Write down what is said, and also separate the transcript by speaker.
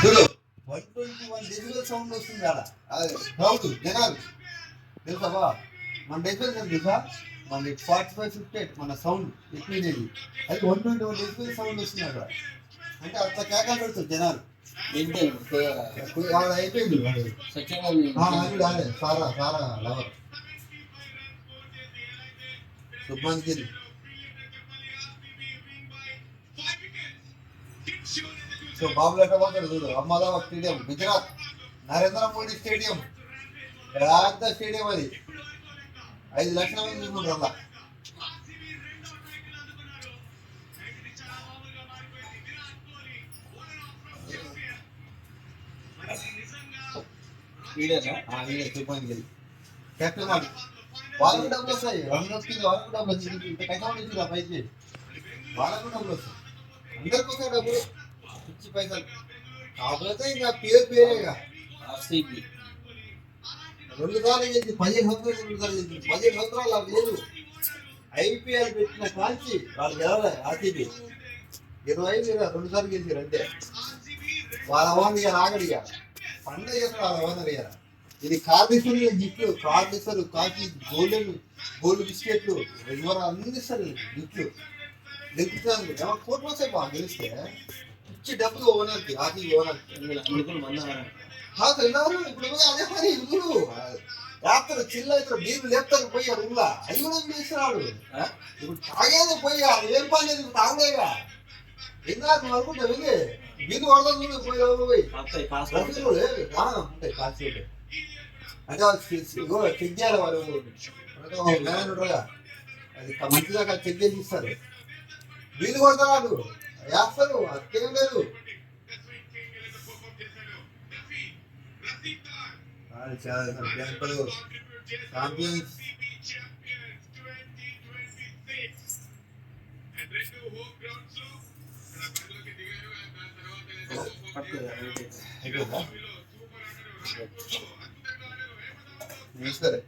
Speaker 1: చూడు 121 decibel sound వస్తుంది ఆడ. క్రౌడ్ జనాలు తెలుసా మన డెసిబెల్ తెలుసా, మన 45-58 మన సౌండ్ ఎక్కువ అది 121 డెసిబెల్ సౌండ్ వస్తుంది అక్కడ. అంటే అంత కేకలు పెడుతుంది జనాలు. అయిపోయింది సారా సారా లవర్ శుభ్మన్ గిల్. సో బాబులు ఎట్లా పోతాడు చూడు. అహ్మదాబాద్ స్టేడియం గుజరాత్, నరేంద్ర మోడీ స్టేడియం, పెద్ద స్టేడియం అది. 5 లక్షల మంది చూసుకుంటారు అలా. శుభ్మన్ గిల్ కెప్టెన్ వాళ్ళు. వాళ్ళకు డబ్బులు వస్తాయి, రన్ వస్తుంది, వాళ్ళకు డబ్బులు వస్తాయి. ఇంత కష్టం ఇచ్చి పైకి వాళ్ళకు డబ్బులు వస్తాయి, అందరికి వస్తాయి డబ్బులు పిచ్చి పైసలు. కాకపోతే ఇంకా పేరేగా 2 సార్లు చేసి 15 సంవత్సరాలు 2 సార్లు చేసింది. 15 సంవత్సరాలు నాకు లేదు. ఐపీఎల్ పెట్టిన కాల్చి వాళ్ళు గెలవలే. ఆర్టీపీ 25 2 సార్లు గెలిచారు అంతే. వాళ్ళ ఓనర్ ఇక ఆగడు. ఇక పండుగ చేస్తారు వాళ్ళ ఓనర్. ఇక ఇది కార్డిస్తారు, గిఫ్ట్లు కార్డిస్తారు, కాఫీ, గోల్డ్ బిస్కెట్లు అన్ని ఇస్తారు గిఫ్ట్లు. గెలుపుతాను ఏమన్నా కోట్లు వస్తాయి బాగా గెలిస్తే. పిచ్చి డబ్బులు ఓనర్కి, ఆర్టీపీ ఓనర్కి. ఇప్పుడు అదే పని ఇల్లు లేపుతారు, చిల్ల అవుతారు, బీర్లు లేపుతారు పోయి రూమ్లా. అవి కూడా చేస్తున్నాడు. ఇప్పుడు తాగేది పోయి ఏం పని లేదు, తాగలేగా. ఎందుకు అనుకుంటావు వెళ్ళి బీర్లు కొడతాను పోయి పోయి ఉంటాయి కాల్చి. అంటే వాళ్ళు చెక్ చేయాలి. వాళ్ళు మ్యాన్ ఉంటారుగా, అది మంచిదాకా చెక్ చేసి ఇస్తారు. బీర్లు కొడతారు వాళ్ళు, వేస్తారు, అదేం లేదు. ఛాంపియన్స్ సరే.